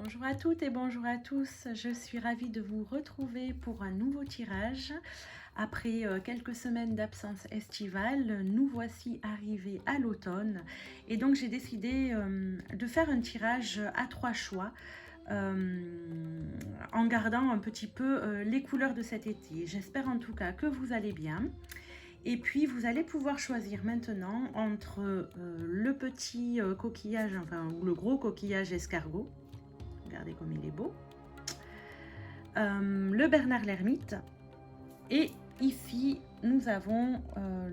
Bonjour à toutes et bonjour à tous, je suis ravie de vous retrouver pour un nouveau tirage. Après quelques semaines d'absence estivale, nous voici arrivés à l'automne et donc j'ai décidé de faire un tirage à 3 choix en gardant un petit peu les couleurs de cet été. J'espère en tout cas que vous allez bien. Et puis vous allez pouvoir choisir maintenant entre le petit coquillage, enfin ou le gros coquillage escargot. Regardez comme il est beau. Le Bernard l'ermite. Et ici, nous avons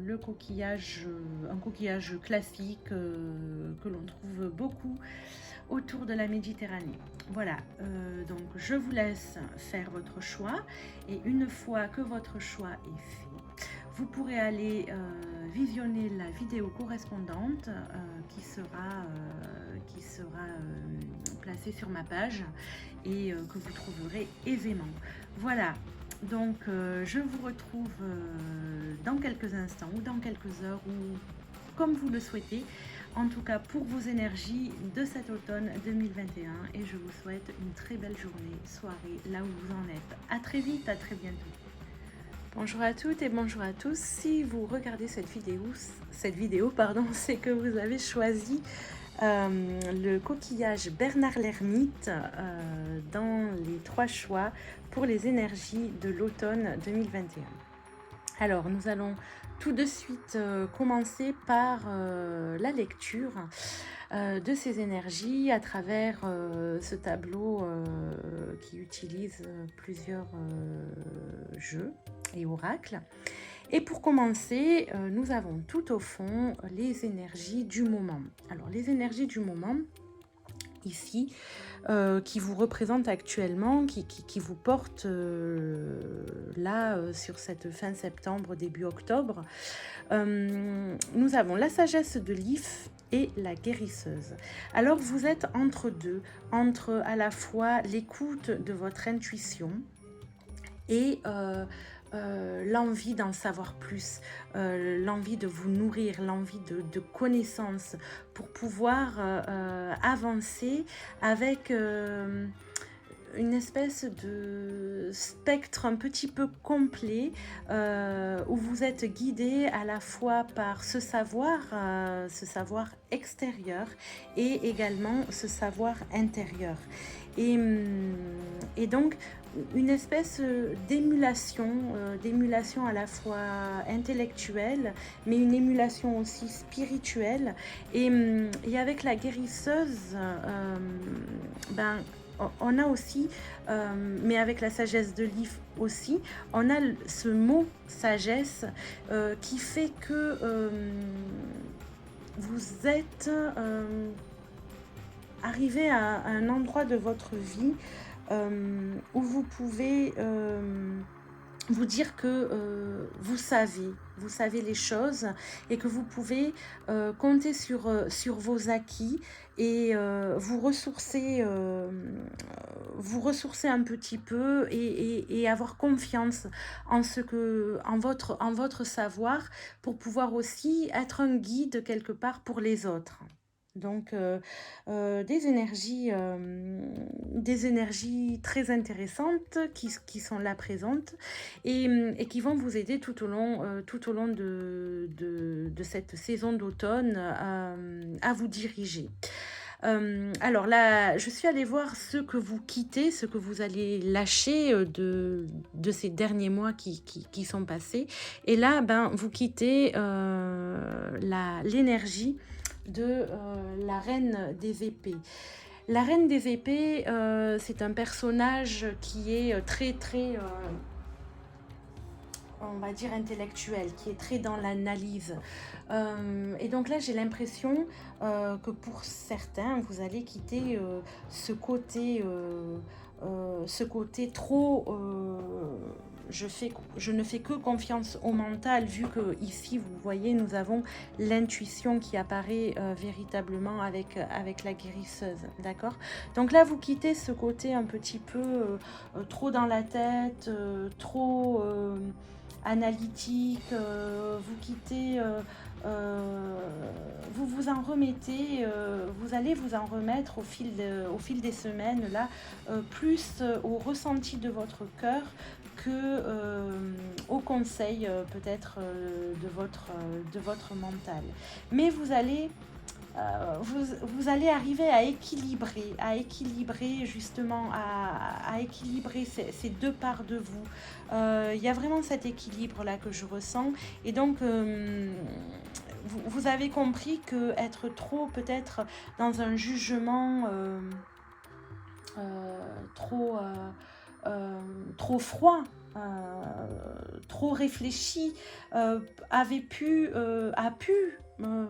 le coquillage, un coquillage classique que l'on trouve beaucoup autour de la Méditerranée. Voilà, donc je vous laisse faire votre choix. Et une fois que votre choix est fait, vous pourrez aller visionner la vidéo correspondante qui sera placée sur ma page et que vous trouverez aisément. Voilà, donc je vous retrouve dans quelques instants ou dans quelques heures ou comme vous le souhaitez, en tout cas pour vos énergies de cet automne 2021 et je vous souhaite une très belle journée, soirée, là où vous en êtes. À très vite, à très bientôt. Bonjour à toutes et bonjour à tous. Si vous regardez cette vidéo, pardon, c'est que vous avez choisi le coquillage Bernard l'ermite dans les 3 choix pour les énergies de l'automne 2021. Alors, nous allons tout de suite commencer par la lecture de ces énergies à travers ce tableau qui utilise plusieurs jeux et oracles. Et pour commencer, nous avons tout au fond les énergies du moment. Alors, les énergies du moment, ici, qui vous représentent actuellement, qui vous portent là, sur cette fin septembre, début octobre. Nous avons la sagesse de l'If et la guérisseuse. Alors, vous êtes entre deux, entre à la fois l'écoute de votre intuition et l'envie d'en savoir plus, l'envie de vous nourrir, l'envie de connaissances pour pouvoir avancer avec une espèce de spectre un petit peu complet où vous êtes guidé à la fois par ce savoir extérieur et également ce savoir intérieur. Et donc une espèce d'émulation à la fois intellectuelle, mais une émulation aussi spirituelle. Et avec la guérisseuse, on a aussi, mais avec la sagesse de l'If aussi, on a ce mot sagesse qui fait que vous êtes arrivé à un endroit de votre vie où vous pouvez vous dire que vous savez les choses et que vous pouvez compter sur vos acquis et vous ressourcer un petit peu et avoir confiance en votre savoir pour pouvoir aussi être un guide quelque part pour les autres. Donc des énergies très intéressantes qui sont là présentes et qui vont vous aider tout au long de cette saison d'automne à vous diriger. Alors là, je suis allée voir ce que vous quittez, ce que vous allez lâcher de ces derniers mois qui sont passés. Et là, vous quittez l'énergie de la reine des épées. La reine des épées, c'est un personnage qui est très on va dire intellectuel, qui est très dans l'analyse. Et donc là, j'ai l'impression que pour certains, vous allez quitter ce côté trop... je ne fais que confiance au mental, vu que ici, vous voyez, nous avons l'intuition qui apparaît véritablement avec la guérisseuse, d'accord? Donc là, vous quittez ce côté un petit peu trop dans la tête, trop analytique, vous quittez, vous vous en remettez, vous allez vous en remettre au fil des semaines, là, plus au ressenti de votre cœur que au conseil peut-être de votre mental. Mais vous allez arriver à équilibrer justement, à équilibrer ces deux parts de vous. Il y a vraiment cet équilibre-là que je ressens. Et donc, vous avez compris que être trop peut-être dans un jugement trop, trop froid, trop réfléchi, a pu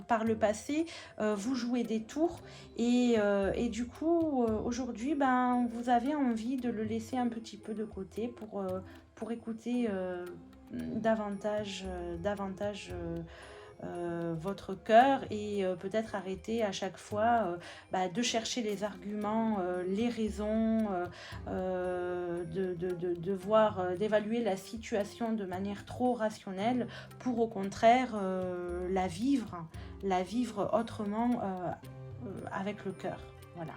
par le passé vous jouer des tours et du coup aujourd'hui ben, vous avez envie de le laisser un petit peu de côté pour écouter davantage votre cœur et peut-être arrêter à chaque fois de chercher les arguments, les raisons, de voir, d'évaluer la situation de manière trop rationnelle pour au contraire la vivre autrement avec le cœur. Voilà.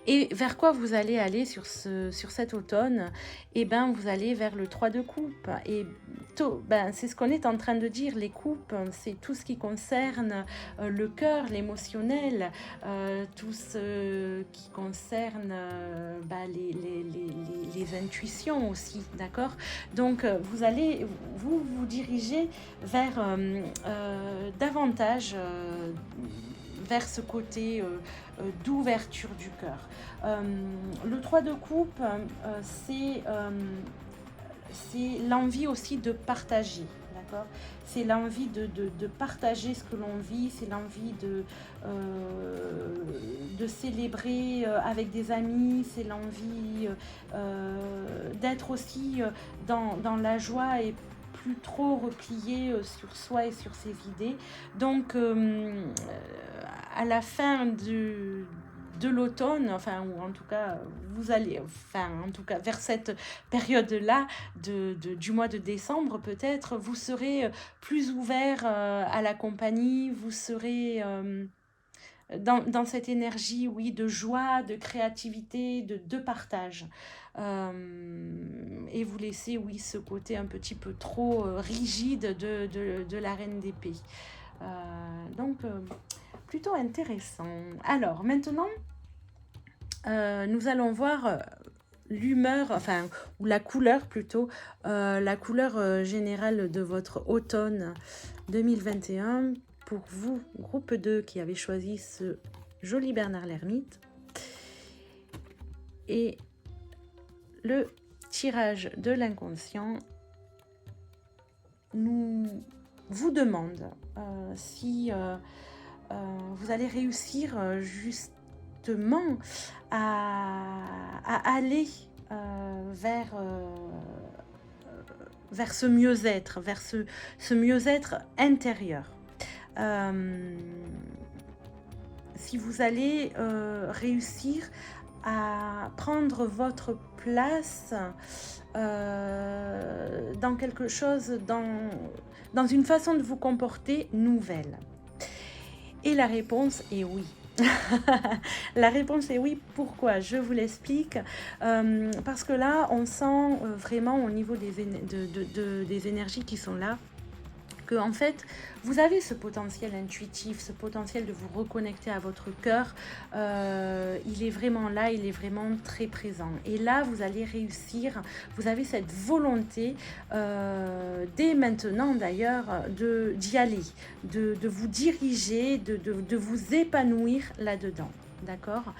Et vers quoi vous allez aller sur cet automne? Eh bien, vous allez vers le 3 de coupe. Et c'est ce qu'on est en train de dire. Les coupes, c'est tout ce qui concerne le cœur, l'émotionnel, tout ce qui concerne les intuitions aussi, d'accord? Donc, vous allez vous diriger vers davantage vers ce côté d'ouverture du cœur. Le 3 de coupe, c'est l'envie aussi de partager, d'accord? C'est l'envie de partager ce que l'on vit, c'est l'envie de célébrer avec des amis, c'est l'envie d'être aussi dans la joie et plus trop replié sur soi et sur ses idées. Donc, à la fin de l'automne, enfin, ou en tout cas, vous allez, enfin, en tout cas, vers cette période-là du mois de décembre, peut-être, vous serez plus ouvert à la compagnie, vous serez dans cette énergie, oui, de joie, de créativité, de partage. Et vous laissez, oui, ce côté un petit peu trop rigide de la reine d'épée. Donc, plutôt intéressant. Alors, maintenant, nous allons voir l'humeur, enfin, ou la couleur plutôt, la couleur générale de votre automne 2021 pour vous, groupe 2, qui avez choisi ce joli Bernard l'Ermite. Et le tirage de l'inconscient vous demande si vous allez réussir justement à aller vers ce mieux-être, vers ce mieux-être intérieur. Si vous allez réussir à prendre votre place dans quelque chose, dans une façon de vous comporter nouvelle. Et la réponse est oui. La réponse est oui. Pourquoi? Je vous l'explique. Parce que là, on sent vraiment au niveau des énergies qui sont là, que en fait, vous avez ce potentiel intuitif, ce potentiel de vous reconnecter à votre cœur. Il est vraiment là, il est vraiment très présent. Et là, vous allez réussir, vous avez cette volonté, dès maintenant d'ailleurs, d'y aller, de vous diriger, de vous épanouir là-dedans. D'accord,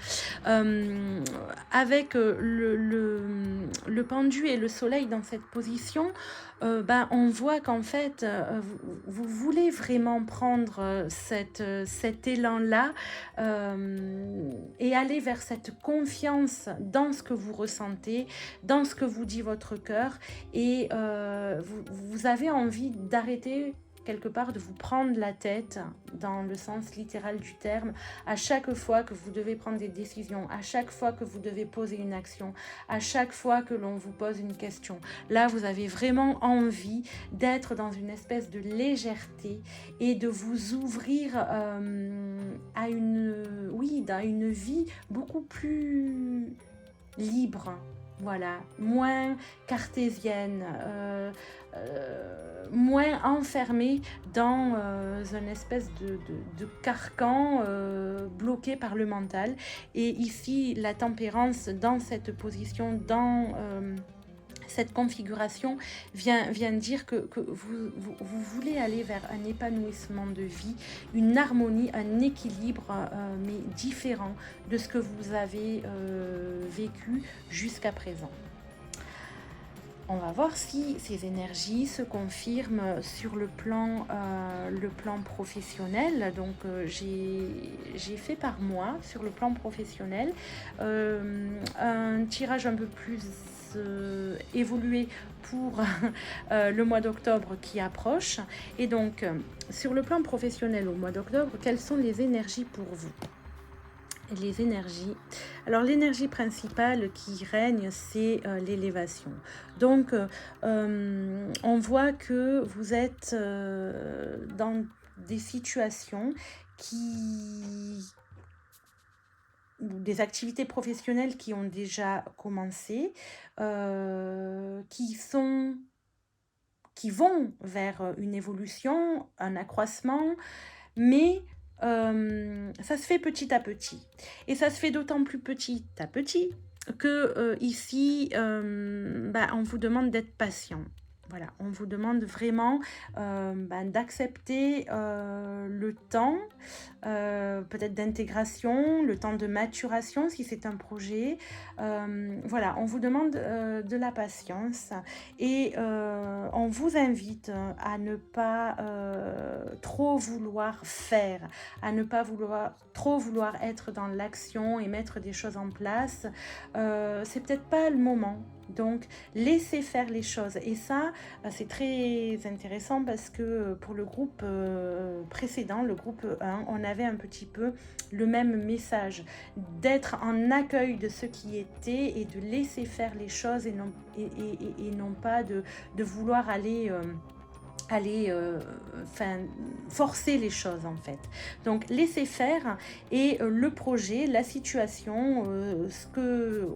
avec le pendu et le soleil dans cette position, on voit qu'en fait, vous voulez vraiment prendre cet élan-là et aller vers cette confiance dans ce que vous ressentez, dans ce que vous dit votre cœur. Et vous avez envie d'arrêter quelque part de vous prendre la tête dans le sens littéral du terme à chaque fois que vous devez prendre des décisions, à chaque fois que vous devez poser une action, à chaque fois que l'on vous pose une question. Là, vous avez vraiment envie d'être dans une espèce de légèreté et de vous ouvrir à une vie beaucoup plus libre. Voilà, moins cartésienne, moins enfermée dans une espèce de carcan bloqué par le mental. Et ici, la tempérance dans cette position, dans cette configuration vient dire que vous voulez aller vers un épanouissement de vie, une harmonie, un équilibre, mais différent de ce que vous avez vécu jusqu'à présent. On va voir si ces énergies se confirment sur le plan professionnel. Donc, j'ai fait par mois sur le plan professionnel un tirage un peu plus évolué pour le mois d'octobre qui approche. Et donc, sur le plan professionnel au mois d'octobre, quelles sont les énergies pour vous ? Les énergies. Alors l'énergie principale qui règne, c'est l'élévation. Donc on voit que vous êtes dans des situations des activités professionnelles qui ont déjà commencé, qui vont vers une évolution, un accroissement, mais ça se fait petit à petit. Et ça se fait d'autant plus petit à petit que ici, on vous demande d'être patient. Voilà, on vous demande vraiment d'accepter le temps, peut-être d'intégration, le temps de maturation si c'est un projet. Voilà, on vous demande de la patience et on vous invite à ne pas trop vouloir faire, à ne pas trop vouloir être dans l'action et mettre des choses en place. C'est peut-être pas le moment. Donc, laissez faire les choses. Et ça, c'est très intéressant parce que pour le groupe précédent, le groupe 1, on avait un petit peu le même message, d'être en accueil de ce qui était et de laisser faire les choses et non pas de vouloir aller forcer les choses en fait. Donc laissez faire et le projet, la situation,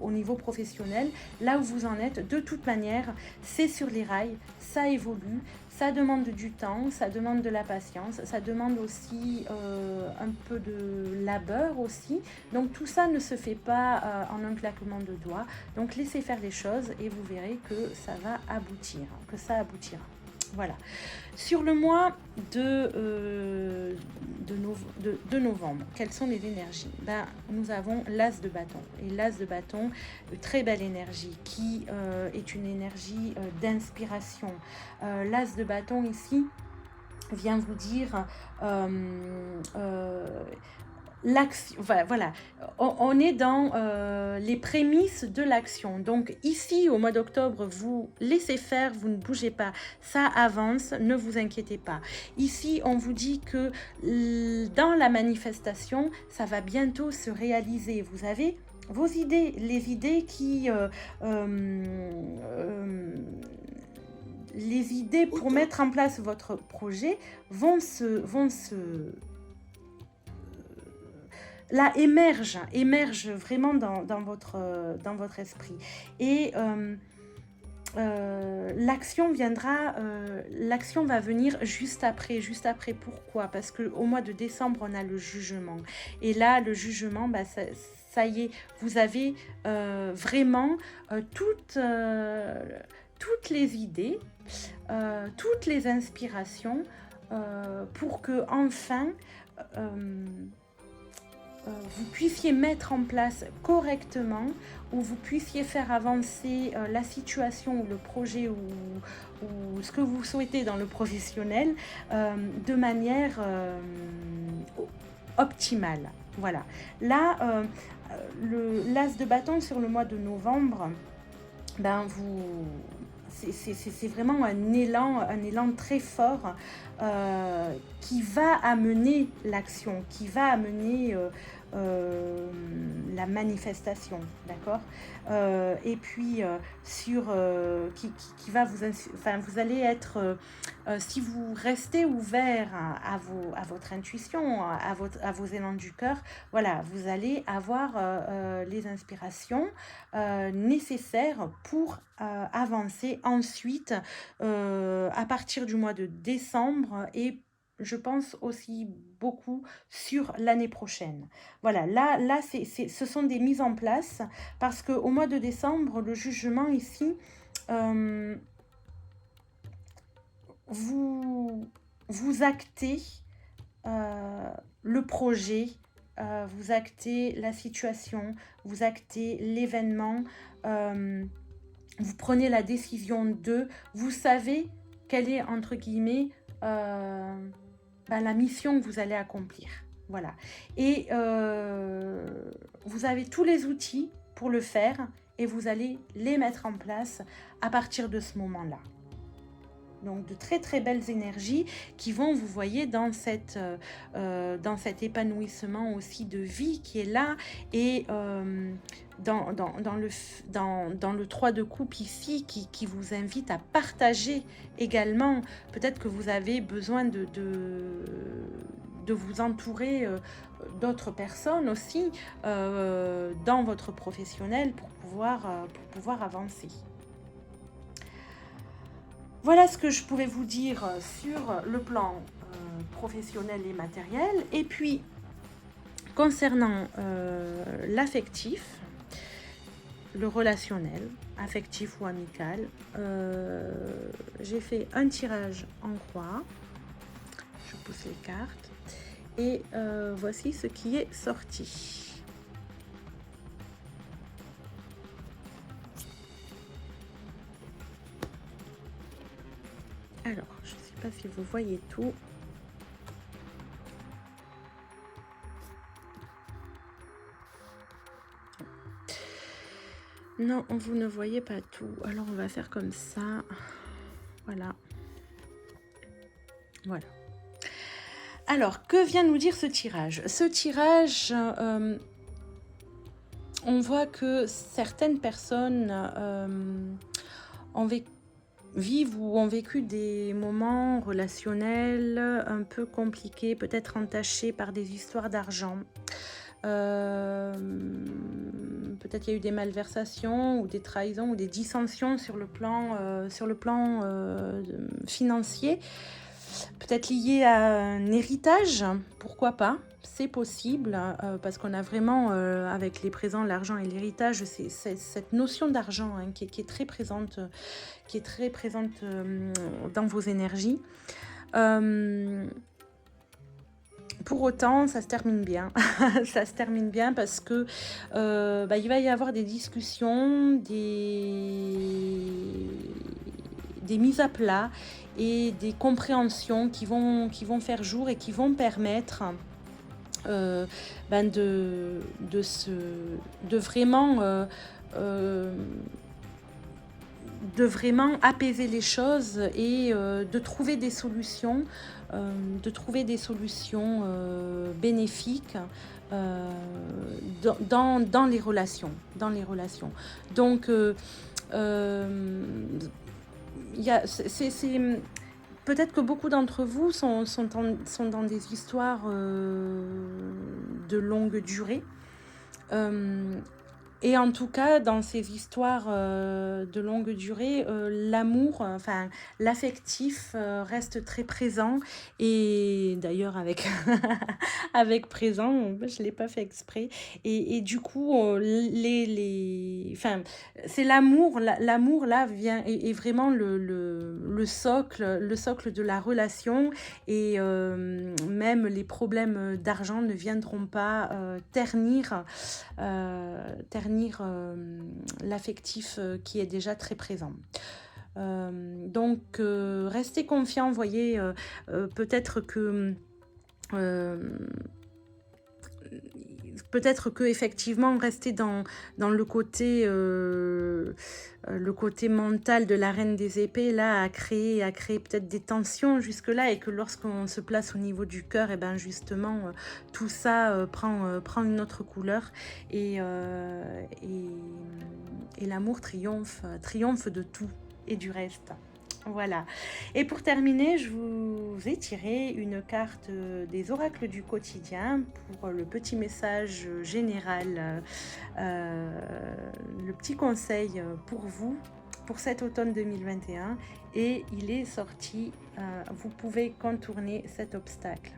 au niveau professionnel, là où vous en êtes, de toute manière, c'est sur les rails, ça évolue, ça demande du temps, ça demande de la patience, ça demande aussi un peu de labeur aussi. Donc tout ça ne se fait pas en un claquement de doigts. Donc laissez faire les choses et vous verrez que ça va aboutir, que ça aboutira. Voilà. Sur le mois de novembre, quelles sont les énergies ? Nous avons l'as de bâton. Et l'as de bâton, très belle énergie, qui est une énergie d'inspiration. L'as de bâton ici vient vous dire l'action, voilà, on est dans les prémices de l'action. Donc ici, au mois d'octobre, vous laissez faire, vous ne bougez pas, ça avance, ne vous inquiétez pas. Ici, on vous dit que dans la manifestation, ça va bientôt se réaliser. Vous avez vos idées, les idées les idées pour mettre en place votre projet vont se là émerge vraiment dans votre esprit. Et l'action va venir juste après. Pourquoi ? Parce qu'au mois de décembre, on a le jugement. Et là, le jugement, ça y est, vous avez vraiment toutes les idées, toutes les inspirations pour que enfin vous puissiez mettre en place correctement, ou vous puissiez faire avancer la situation ou le projet ou ce que vous souhaitez dans le professionnel de manière optimale. Voilà. Là, l'as de bâton sur le mois de novembre, c'est vraiment un élan très fort qui va amener l'action, qui va amener euh, la manifestation, d'accord. Et puis qui va enfin, vous allez être, si vous restez ouvert à votre intuition, à vos élans du cœur, voilà, vous allez avoir les inspirations nécessaires pour avancer ensuite à partir du mois de décembre et je pense aussi beaucoup sur l'année prochaine. Voilà, là ce sont des mises en place parce qu'au mois de décembre, le jugement ici, euh, vous, vous actez le projet, vous actez la situation, vous actez l'événement, vous prenez la décision de, vous savez quelle est, entre guillemets, la mission que vous allez accomplir. Voilà. Et vous avez tous les outils pour le faire et vous allez les mettre en place à partir de ce moment-là. Donc de très très belles énergies qui vont, vous voyez, dans cet épanouissement aussi de vie qui est là et dans le 3 de coupe ici qui vous invite à partager également. Peut-être que vous avez besoin de vous entourer d'autres personnes aussi dans votre professionnel pour pouvoir avancer. Voilà ce que je pouvais vous dire sur le plan professionnel et matériel. Et puis, concernant l'affectif, le relationnel, affectif ou amical, j'ai fait un tirage en croix. Je pousse les cartes. Et voici ce qui est sorti. Alors, je ne sais pas si vous voyez tout. Non, vous ne voyez pas tout. Alors, on va faire comme ça. Voilà. Voilà. Alors, que vient nous dire ce tirage? Ce tirage, on voit que certaines personnes vivent ou ont vécu des moments relationnels un peu compliqués, peut-être entachés par des histoires d'argent. Peut-être qu'il y a eu des malversations ou des trahisons ou des dissensions sur le plan financier. Peut-être lié à un héritage, pourquoi pas, c'est possible, parce qu'on a vraiment, avec les présents, l'argent et l'héritage, c'est cette notion d'argent qui est très présente, dans vos énergies. Pour autant, ça se termine bien. Ça se termine bien parce que il va y avoir des discussions, des mises à plat et des compréhensions qui vont faire jour et qui vont permettre de vraiment apaiser les choses et de trouver des solutions, bénéfiques dans les relations. Donc, peut-être que beaucoup d'entre vous sont dans des histoires de longue durée. Et en tout cas, dans ces histoires de longue durée, l'amour, l'affectif reste très présent. Et d'ailleurs, avec, avec présent, je ne l'ai pas fait exprès. Et du coup, c'est l'amour. L'amour, là, est vraiment le socle de la relation. Et même les problèmes d'argent ne viendront pas ternir l'affectif qui est déjà très présent. Donc restez confiants, voyez, peut-être que peut-être que effectivement rester dans le côté mental de la reine des épées là a créé peut-être des tensions jusque là, et que lorsqu'on se place au niveau du cœur, et ben justement tout ça prend une autre couleur, et l'amour triomphe de tout et du reste. Voilà. Et pour terminer, je vous ai tiré une carte des oracles du quotidien pour le petit message général, le petit conseil pour vous pour cet automne 2021. Et il est sorti, vous pouvez contourner cet obstacle.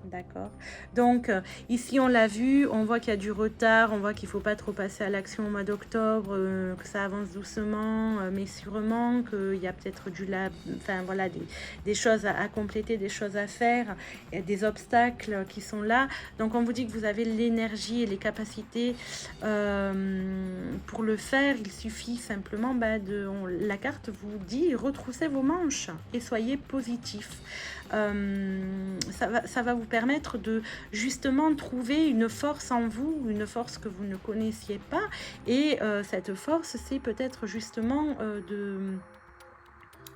D'accord. Donc ici on l'a vu, on voit qu'il y a du retard, on voit qu'il ne faut pas trop passer à l'action au mois d'octobre, que ça avance doucement mais sûrement, qu'il y a peut-être enfin voilà, des choses à compléter, des choses à faire, il y a des obstacles qui sont là. Donc on vous dit que vous avez l'énergie et les capacités pour le faire. Il suffit simplement la carte vous dit retroussez vos manches et soyez positif. Ça va vous permettre de justement trouver une force en vous, une force que vous ne connaissiez pas, et cette force, c'est peut-être justement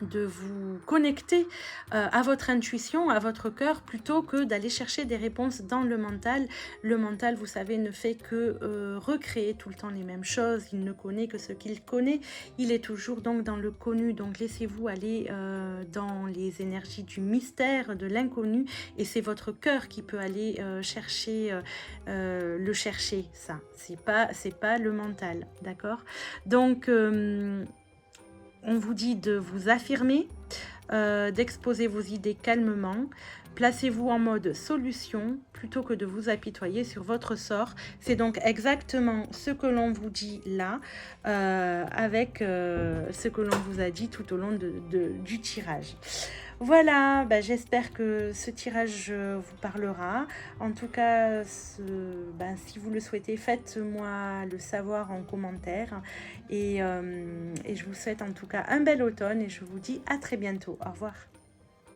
de vous connecter à votre intuition, à votre cœur, plutôt que d'aller chercher des réponses dans le mental. Le mental, vous savez, ne fait que recréer tout le temps les mêmes choses. Il ne connaît que ce qu'il connaît. Il est toujours donc dans le connu. Donc laissez-vous aller dans les énergies du mystère, de l'inconnu, et c'est votre cœur qui peut aller chercher, ça. C'est pas le mental, d'accord? Donc on vous dit de vous affirmer, d'exposer vos idées calmement. Placez-vous en mode solution plutôt que de vous apitoyer sur votre sort. C'est donc exactement ce que l'on vous dit là, avec ce que l'on vous a dit tout au long du tirage. Voilà, j'espère que ce tirage vous parlera. En tout cas, si vous le souhaitez, faites-moi le savoir en commentaire. Et je vous souhaite en tout cas un bel automne, et je vous dis à très bientôt. Au revoir.